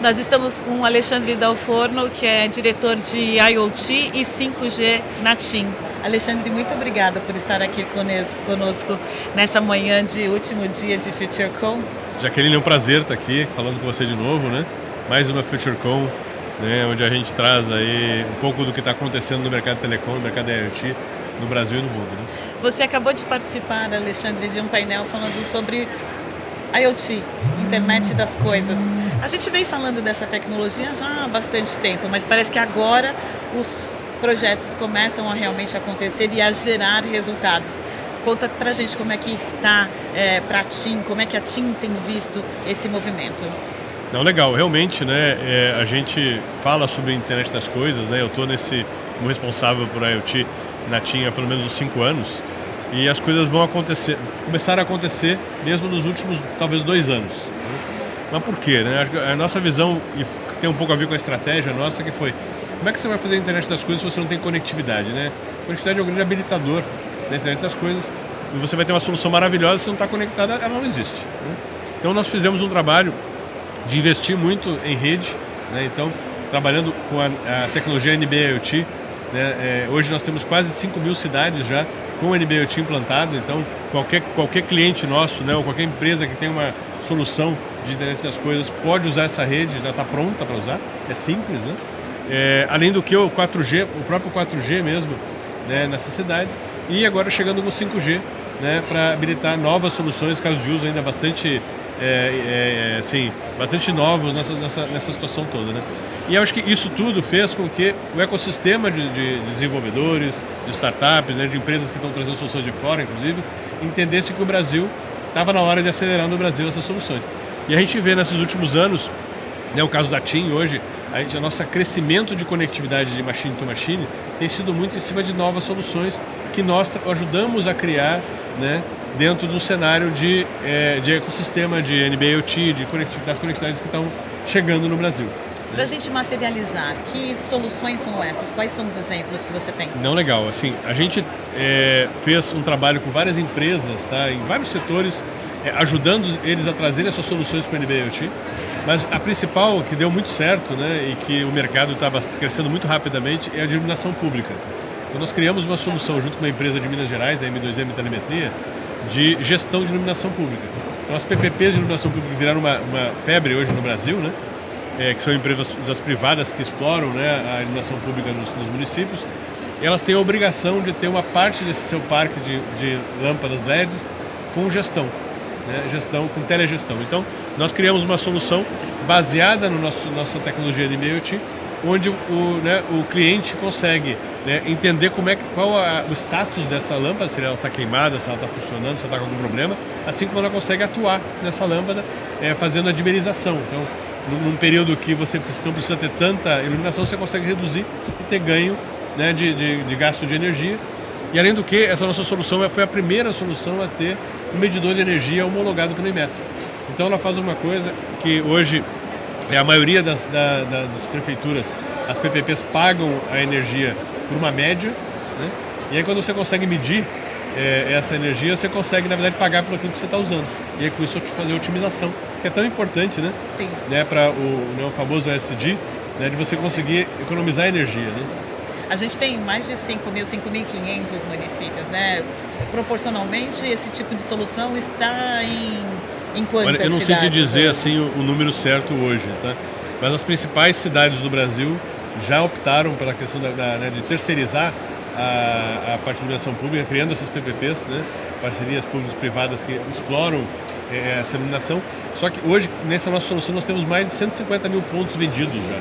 Nós estamos com o Alexandre Dal Forno, que é diretor de IoT e 5G na TIM. Alexandre, muito obrigada por estar aqui conosco nessa manhã de último dia de FutureCon. Jaqueline, é um prazer estar aqui falando com você de novo, né? Mais uma FutureCon, né? Onde a gente traz aí um pouco do que está acontecendo no mercado de telecom, no mercado de IoT, no Brasil e no mundo, né? Você acabou de participar, Alexandre, de um painel falando sobre IoT, Internet das Coisas. A gente vem falando dessa tecnologia já há bastante tempo, mas parece que agora os projetos começam a realmente acontecer e a gerar resultados. Conta pra gente como é que está para a TIM, como é que a TIM tem visto esse movimento. Não, legal, realmente, né, a gente fala sobre a internet das coisas, né, eu estou como responsável por IoT na TIM há pelo menos uns 5 anos, e as coisas vão acontecer, começaram a acontecer mesmo nos últimos, talvez, 2 anos. Né? Mas por quê? Né? A nossa visão, e tem um pouco a ver com a estratégia nossa, que foi, como é que você vai fazer a internet das coisas se você não tem conectividade, né? Conectividade é um grande habilitador da internet das coisas, e você vai ter uma solução maravilhosa, se não está conectada, ela não existe. Né? Então nós fizemos um trabalho de investir muito em rede, né? Então trabalhando com a tecnologia NB-IoT, né? Hoje nós temos quase 5.000 cidades já com o NB-IoT implantado, então qualquer cliente nosso, né? Ou qualquer empresa que tem uma solução de internet das coisas pode usar essa rede, já está pronta para usar, é simples, né? Além do que o 4G, o próprio 4G mesmo, né? Nessas cidades, e agora chegando no 5G, né? Para habilitar novas soluções, casos de uso ainda bastante bastante novos nessa situação toda, né? E eu acho que isso tudo fez com que o ecossistema de desenvolvedores, de startups, né, de empresas que estão trazendo soluções de fora, inclusive, entendesse que o Brasil estava na hora de acelerar no Brasil essas soluções. E a gente vê nesses últimos anos, né, o caso da TIM hoje, o nosso crescimento de conectividade de machine to machine tem sido muito em cima de novas soluções que nós ajudamos a criar, né, dentro do cenário de ecossistema de NB-IoT, das conectividades que estão chegando no Brasil. Para a gente materializar, que soluções são essas? Quais são os exemplos que você tem? Não, legal. Assim, a gente fez um trabalho com várias empresas, tá, em vários setores, ajudando eles a trazerem essas soluções para o NB-IoT. Mas a principal, que deu muito certo, né, e que o mercado está crescendo muito rapidamente, é a de iluminação pública. Então nós criamos uma solução junto com uma empresa de Minas Gerais, a M2M Telemetria, de gestão de iluminação pública. Então as PPPs de iluminação pública viraram uma febre hoje no Brasil, né? Que são empresas privadas que exploram, né, a iluminação pública nos municípios. Elas têm a obrigação de ter uma parte desse seu parque de lâmpadas LEDs com gestão, né, com telegestão. Então nós criamos uma solução baseada na nossa tecnologia de IoT, onde o cliente consegue, né, entender qual o status dessa lâmpada, se ela está queimada, se ela está funcionando, se ela está com algum problema, assim como ela consegue atuar nessa lâmpada, fazendo a dimerização. Então, num período que você não precisa ter tanta iluminação, você consegue reduzir e ter ganho, né, de gasto de energia. E além do que, essa nossa solução foi a primeira solução a ter um medidor de energia homologado pelo Inmetro. Então ela faz uma coisa que hoje a maioria das prefeituras, as PPPs pagam a energia por uma média, né? E aí quando você consegue medir essa energia, você consegue, na verdade, pagar por aquilo que você está usando. E aí com isso fazer a otimização, que é tão importante, né? Sim. Né, para o famoso ESG, né, de você conseguir economizar energia, né? A gente tem mais de 5.500 municípios, né? Proporcionalmente, esse tipo de solução está em quantas cidades? Eu não sei te dizer assim o número certo hoje, tá? Mas as principais cidades do Brasil já optaram pela questão de terceirizar a parte de iluminação pública, criando essas PPPs, né? Parcerias públicas-privadas que exploram essa iluminação. Só que hoje, nessa nossa solução, nós temos mais de 150 mil pontos vendidos já,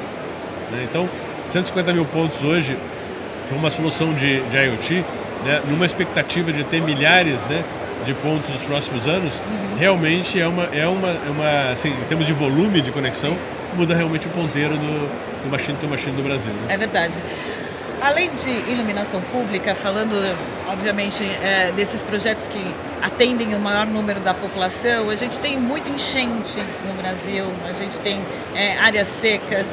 né? Então, 150 mil pontos hoje, para uma solução de IoT, né, numa expectativa de ter milhares, né, de pontos nos próximos anos, realmente assim, em termos de volume de conexão, muda realmente o ponteiro do machine to machine do Brasil, né? É verdade. Além de iluminação pública, falando, obviamente, desses projetos que atendem o maior número da população, a gente tem muita enchente no Brasil, a gente tem áreas secas.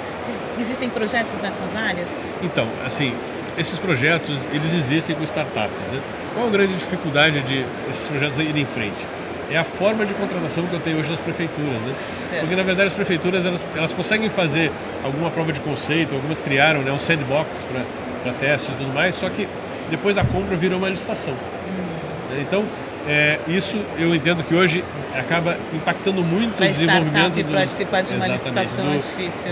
Existem projetos nessas áreas? Então, assim, esses projetos, eles existem com startups, né? Qual a grande dificuldade de esses projetos irem em frente? é a forma de contratação que eu tenho hoje das prefeituras, né? É. Porque na verdade as prefeituras elas conseguem fazer alguma prova de conceito, algumas criaram, né, um sandbox para teste e tudo mais, só que depois a compra virou uma licitação. Né? Então isso eu entendo que hoje acaba impactando muito o desenvolvimento dos... participar de uma licitação é difícil.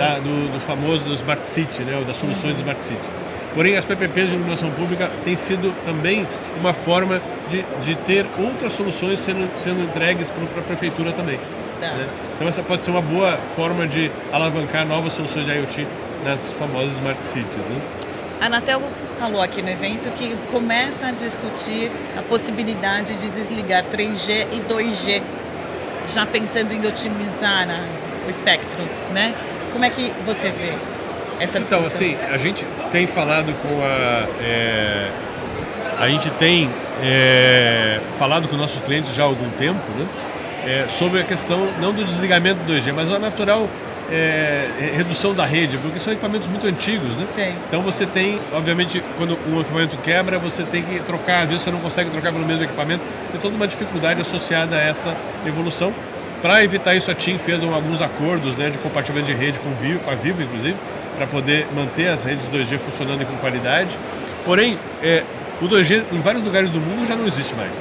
Do famoso Smart City, né, ou das soluções de Smart City. Porém, as PPPs de iluminação pública têm sido também uma forma de ter outras soluções sendo entregues para a prefeitura também. Tá. Né? Então essa pode ser uma boa forma de alavancar novas soluções de IoT nas famosas Smart Cities. Né? A Anatel falou aqui no evento que começa a discutir a possibilidade de desligar 3G e 2G, já pensando em otimizar o espectro, né? Como é que você vê essa discussão? Então, assim, a gente tem falado com a gente tem falado com nossos clientes já há algum tempo, né? Sobre a questão não do desligamento do 2G, mas a natural redução da rede, porque são equipamentos muito antigos, né? Sim. Então você tem, obviamente, quando um equipamento quebra, você tem que trocar, às vezes você não consegue trocar pelo mesmo equipamento, tem toda uma dificuldade associada a essa evolução. Para evitar isso, a TIM fez alguns acordos, né, de compartilhamento de rede com a Vivo, inclusive, para poder manter as redes 2G funcionando com qualidade. Porém, o 2G em vários lugares do mundo já não existe mais.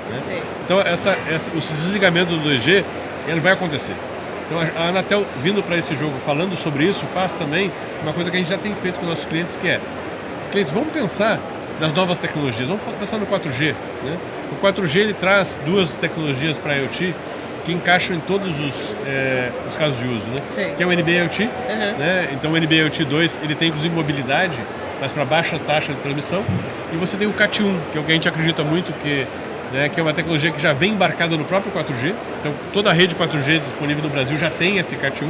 Né? Então, o desligamento do 2G ele vai acontecer. Então, a Anatel, vindo para esse jogo, falando sobre isso, faz também uma coisa que a gente já tem feito com nossos clientes, que clientes, vamos pensar nas novas tecnologias, vamos pensar no 4G. Né? O 4G ele traz duas tecnologias para IoT que encaixam em todos os casos de uso, né? Que é o NB-IoT, né? Então o NB-IoT 2 ele tem inclusive mobilidade, mas para baixa taxa de transmissão, e você tem o CAT1, que é o que a gente acredita muito que é uma tecnologia que já vem embarcada no próprio 4G, então toda a rede 4G disponível no Brasil já tem esse CAT1,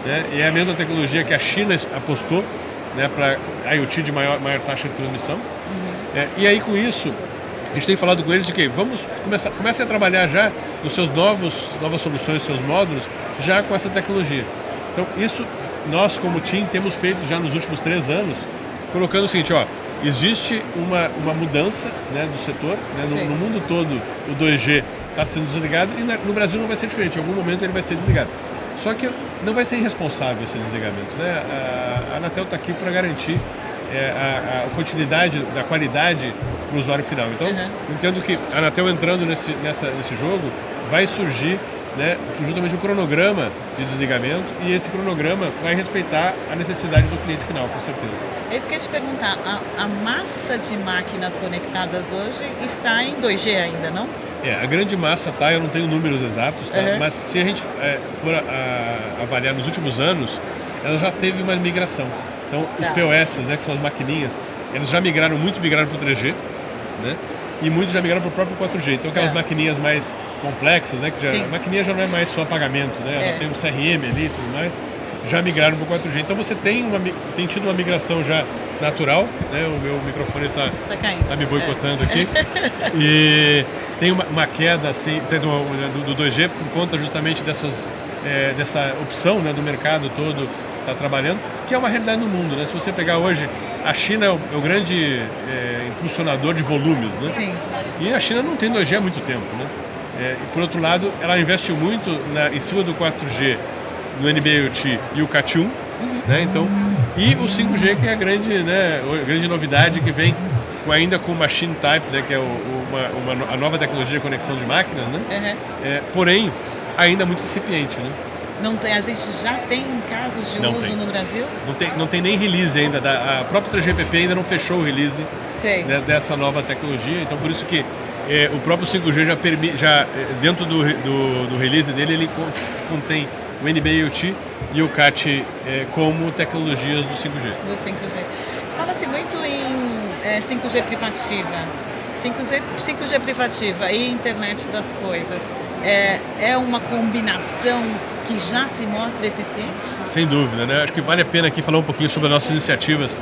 né? E é a mesma tecnologia que a China apostou, né, para IoT de maior taxa de transmissão. E aí com isso a gente tem falado com eles de que comecem a trabalhar já nos seus novas soluções, seus módulos, já com essa tecnologia. Então, isso nós, como TIM, temos feito já nos últimos 3 anos, colocando o seguinte, existe uma mudança, né, do setor, né, no mundo todo o 2G está sendo desligado e no Brasil não vai ser diferente, em algum momento ele vai ser desligado. Só que não vai ser irresponsável esse desligamento. Né? A Anatel está aqui para garantir a continuidade da qualidade para o usuário final. Então, eu entendo que a Anatel entrando nesse jogo vai surgir, né, justamente um cronograma de desligamento, e esse cronograma vai respeitar a necessidade do cliente final, com certeza. É isso que eu ia te perguntar, a massa de máquinas conectadas hoje está em 2G ainda, não? A grande massa eu não tenho números exatos, mas se a gente for avaliar nos últimos anos, ela já teve uma migração. Então, os POS, né, que são as maquininhas, eles já muitos migraram para o 3G, né? E muitos já migraram para o próprio 4G. Então, aquelas maquininhas mais complexas, né, que a maquininha já não é mais só pagamento, né? Ela tem um CRM ali e tudo mais, já migraram para o 4G. Então, você tem tido uma migração já natural, né? O meu microfone está me boicotando aqui. E tem uma queda assim, do 2G por conta justamente dessa opção, né, do mercado todo está trabalhando, que é uma realidade no mundo, né? Se você pegar hoje, a China é o grande impulsionador de volumes, né? Sim. E a China não tem 2G há muito tempo, né? E por outro lado, ela investe muito em cima do 4G, no NB-IoT e o CAT1, né? Então, e o 5G, que é a grande novidade, que vem ainda com o Machine Type, né? Que é a nova tecnologia de conexão de máquinas, né? Porém, ainda muito incipiente, né? A gente já tem casos de uso no Brasil? Não tem nem release ainda. A própria 3GPP ainda não fechou o release, né, dessa nova tecnologia. Então, por isso que o próprio 5G já dentro do release dele, ele contém o NB-IoT e o CAT como tecnologias do 5G. Do 5G. Fala-se muito em 5G privativa. 5G privativa e internet das coisas. É uma combinação que já se mostra eficiente? Sem dúvida, né? Acho que vale a pena aqui falar um pouquinho sobre as nossas iniciativas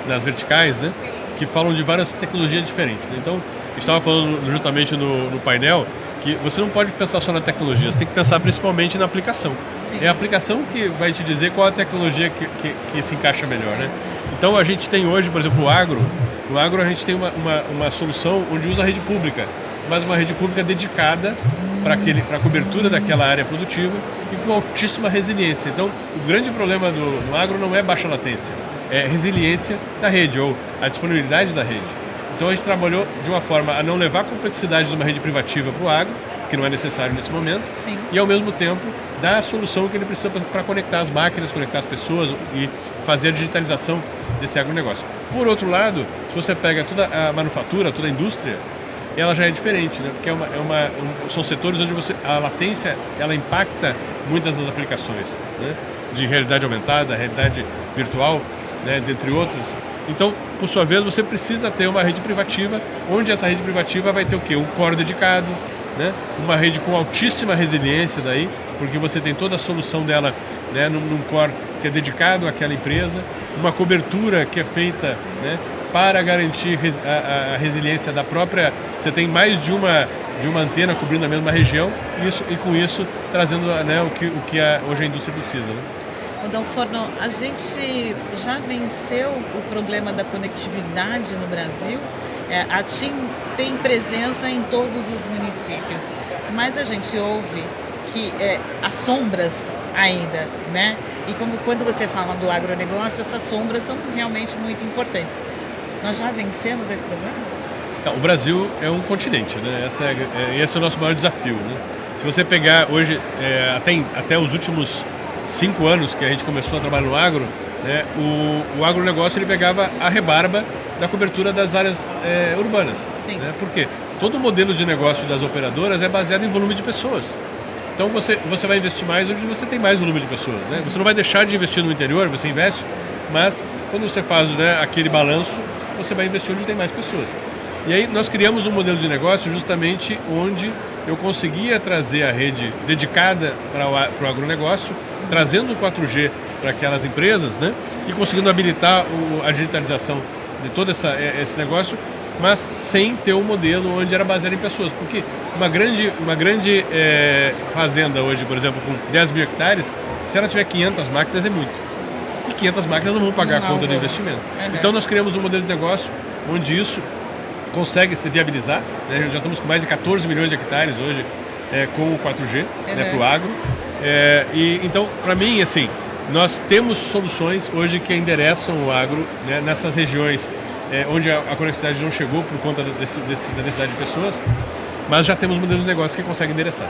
nas verticais, né? Que falam de várias tecnologias diferentes. Né? Então, eu estava falando justamente no painel que você não pode pensar só na tecnologia, você tem que pensar principalmente na aplicação. Sim. É a aplicação que vai te dizer qual a tecnologia que se encaixa melhor, né? Então, a gente tem hoje, por exemplo, o agro. No agro a gente tem uma solução onde usa a rede pública. mas uma rede pública dedicada para a cobertura daquela área produtiva e com altíssima resiliência. Então, o grande problema no agro não é baixa latência, é resiliência da rede ou a disponibilidade da rede. Então, a gente trabalhou de uma forma a não levar a complexidade de uma rede privativa para o agro, que não é necessário nesse momento, Sim. e ao mesmo tempo dar a solução que ele precisa para conectar as máquinas, conectar as pessoas e fazer a digitalização desse agronegócio. Por outro lado, se você pega toda a manufatura, toda a indústria, ela já é diferente, né? Porque são setores onde a latência ela impacta muitas das aplicações, né? De realidade aumentada, realidade virtual, né? Dentre outras. Então, por sua vez, você precisa ter uma rede privativa, onde essa rede privativa vai ter o quê? Um core dedicado, né? Uma rede com altíssima resiliência daí, porque você tem toda a solução dela, né, num core que é dedicado àquela empresa, uma cobertura que é feita, né, para garantir a resiliência da própria. Você tem mais de uma antena cobrindo a mesma região e com isso trazendo, né, o que hoje a indústria precisa. Né? Adalforno, a gente já venceu o problema da conectividade no Brasil. A TIM tem presença em todos os municípios, mas a gente ouve que há sombras ainda, né? E como quando você fala do agronegócio, essas sombras são realmente muito importantes. Nós já vencemos esse problema? O Brasil é um continente, né? Esse é o nosso maior desafio, né? Se você pegar hoje, até os últimos 5 anos que a gente começou a trabalhar no agro, né, o agronegócio ele pegava a rebarba da cobertura das áreas urbanas. Sim. Né? Por quê? Todo o modelo de negócio das operadoras é baseado em volume de pessoas. Então você vai investir mais onde você tem mais volume de pessoas. Né? Você não vai deixar de investir no interior, você investe, mas quando você faz, né, aquele balanço, você vai investir onde tem mais pessoas. E aí nós criamos um modelo de negócio justamente onde eu conseguia trazer a rede dedicada para o agronegócio, trazendo o 4G para aquelas empresas, né? E conseguindo habilitar a digitalização de todo esse negócio, mas sem ter um modelo onde era baseado em pessoas. Porque uma grande fazenda hoje, por exemplo, com 10 mil hectares, se ela tiver 500 máquinas é muito. E 500 máquinas não vão pagar a conta do investimento. Então nós criamos um modelo de negócio onde isso consegue se viabilizar. Né? Já estamos com mais de 14 milhões de hectares hoje com o 4G, né, para o agro. Então, para mim, assim, nós temos soluções hoje que endereçam o agro, né, nessas regiões onde a conectividade não chegou por conta da necessidade de pessoas, mas já temos modelos de negócio que conseguem endereçar.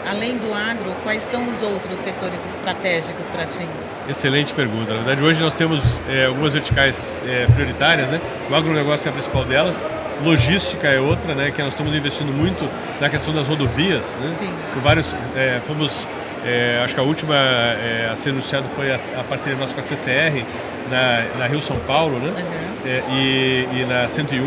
Além do agro, quais são os outros setores estratégicos para a TIM? Excelente pergunta. Na verdade, hoje nós temos algumas verticais prioritárias, né? O agronegócio é a principal delas. Logística é outra, né? Que nós estamos investindo muito na questão das rodovias, né? Sim. Por vários, acho que a última a ser anunciada foi a parceria nossa com a CCR na Rio São Paulo, né? E na 101,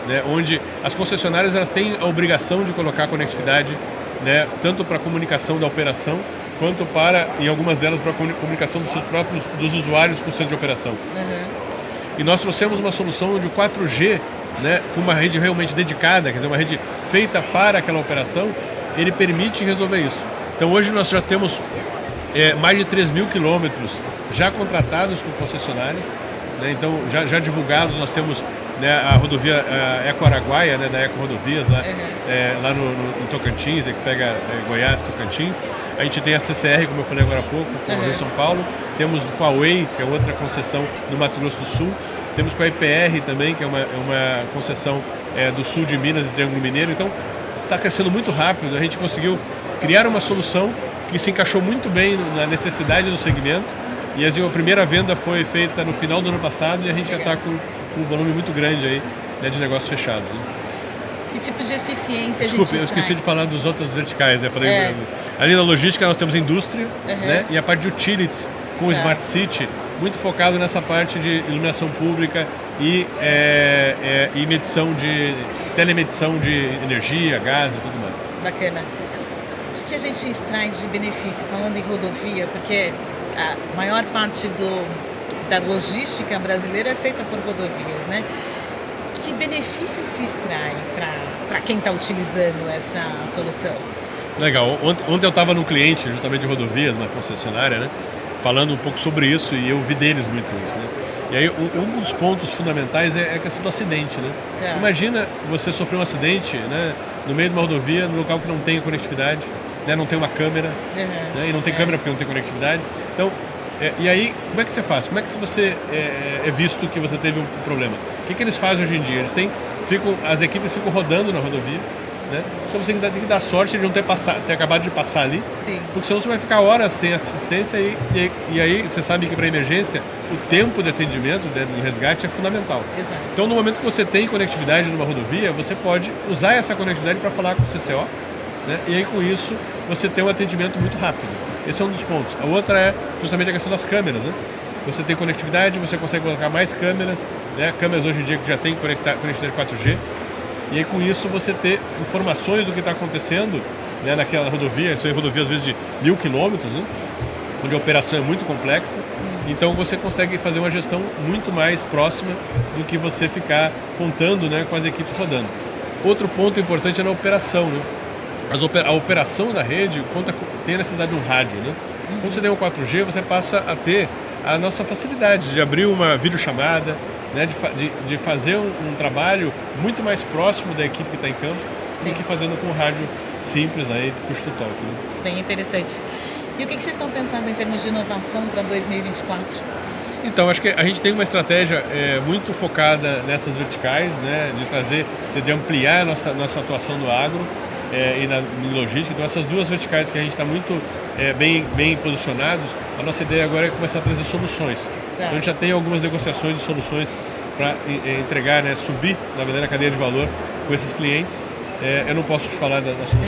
né? Onde as concessionárias elas têm a obrigação de colocar a conectividade, né? Tanto para a comunicação da operação quanto para, em algumas delas, para a comunicação dos usuários com o centro de operação. E nós trouxemos uma solução onde o 4G, né, com uma rede realmente dedicada, quer dizer, uma rede feita para aquela operação, ele permite resolver isso. Então hoje nós já temos mais de 3 mil quilômetros já contratados com concessionárias, né, então já divulgados. Nós temos, né, a rodovia Eco Araguaia, né, da Eco Rodovias, lá no Tocantins, que pega Goiás, Tocantins. A gente tem a CCR, como eu falei agora há pouco, com o Rio São Paulo. Temos com a Huawei, que é outra concessão no Mato Grosso do Sul. Temos com a IPR também, que é uma concessão do sul de Minas e Triângulo Mineiro. Então, está crescendo muito rápido. A gente conseguiu criar uma solução que se encaixou muito bem na necessidade do segmento. E assim, a primeira venda foi feita no final do ano passado e a gente já está com um volume muito grande aí, né, de negócios fechados. Né? Que tipo de eficiência Desculpe, a gente eu esqueci de falar dos outros verticais. Né? Falei, ali na logística nós temos indústria, né? E a parte de utilities com o Smart City, muito focado nessa parte de iluminação pública e telemedição de energia, gás e tudo mais. Bacana. O que a gente extrai de benefício, falando em rodovia, porque a maior parte da logística brasileira é feita por rodovias, né? Que benefício se extrai para quem está utilizando essa solução? Legal. Ontem eu estava num cliente, justamente de rodovias, na concessionária, né? Falando um pouco sobre isso, e eu vi deles muito isso, né? E aí um dos pontos fundamentais é a questão do acidente, né? Tá. Imagina você sofrer um acidente, né, no meio de uma rodovia, num local que não tem conectividade, né, não tem uma câmera, né, e não tem câmera porque não tem conectividade. Então, e aí, como é que você faz? Como é que você é visto que você teve um problema? O que eles fazem hoje em dia? As equipes ficam rodando na rodovia, né? Então você tem que dar sorte de não ter acabado de passar ali, Sim. porque senão você vai ficar horas sem assistência e aí você sabe que para emergência o tempo de atendimento, né, do resgate é fundamental. Exato. Então no momento que você tem conectividade numa rodovia, você pode usar essa conectividade para falar com o CCO, né? E aí com isso você tem um atendimento muito rápido. Esse é um dos pontos. A outra é justamente a questão das câmeras, né? Você tem conectividade, você consegue colocar mais câmeras, né? Câmeras hoje em dia que já tem conectividade 4G. E aí com isso você ter informações do que está acontecendo, né, naquela rodovia. Isso é rodovia às vezes de 1.000 quilômetros, né, onde a operação é muito complexa. Então você consegue fazer uma gestão muito mais próxima do que você ficar contando, né, com as equipes rodando. Outro ponto importante é na operação, né? A operação da rede tem a necessidade de um rádio, né? Quando você tem um 4G, você passa a ter a nossa facilidade de abrir uma videochamada, né, de fazer um trabalho muito mais próximo da equipe que está em campo. Sim. Do que fazendo com rádio simples aí de push to talk, né? Bem interessante. E o que vocês estão pensando em termos de inovação para 2024? Então, acho que a gente tem uma estratégia muito focada nessas verticais, né, de ampliar a nossa atuação no agro e na logística. Então, essas duas verticais que a gente está muito bem posicionados, a nossa ideia agora é começar a trazer soluções. Tá. Então, a gente já tem algumas negociações de soluções para entregar, né, subir, na verdade, a cadeia de valor com esses clientes. Eu não posso te falar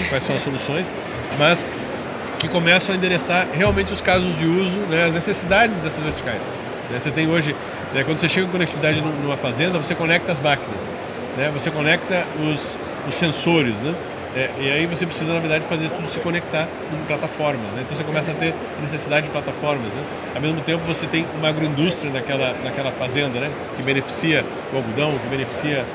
quais são as soluções, mas que começam a endereçar realmente os casos de uso, né, as necessidades dessas verticais. Você tem hoje, né, quando você chega com conectividade numa fazenda, você conecta as máquinas, né, você conecta os sensores, né, e aí você precisa, na verdade, fazer tudo se conectar em plataformas, né, então você começa a ter necessidade de plataformas, né. Ao mesmo tempo você tem uma agroindústria naquela fazenda, né, que beneficia o algodão, que beneficia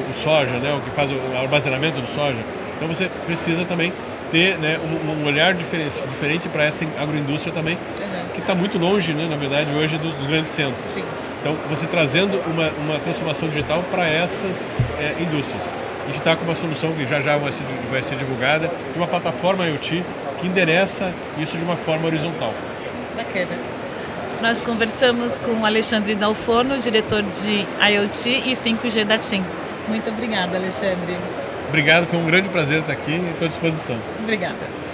o soja, né, o que faz o armazenamento do soja. Então você precisa também ter, né, um olhar diferente para essa agroindústria também, que está muito longe, né, na verdade, hoje dos grandes centros. Sim. Então, você trazendo uma transformação digital para essas indústrias. A gente está com uma solução que já vai ser divulgada, de uma plataforma IoT que endereça isso de uma forma horizontal. Bacana. Nós conversamos com o Alexandre Dalforno, diretor de IoT e 5G da TIM. Muito obrigada, Alexandre. Obrigado, foi um grande prazer estar aqui e estou à disposição. Obrigada.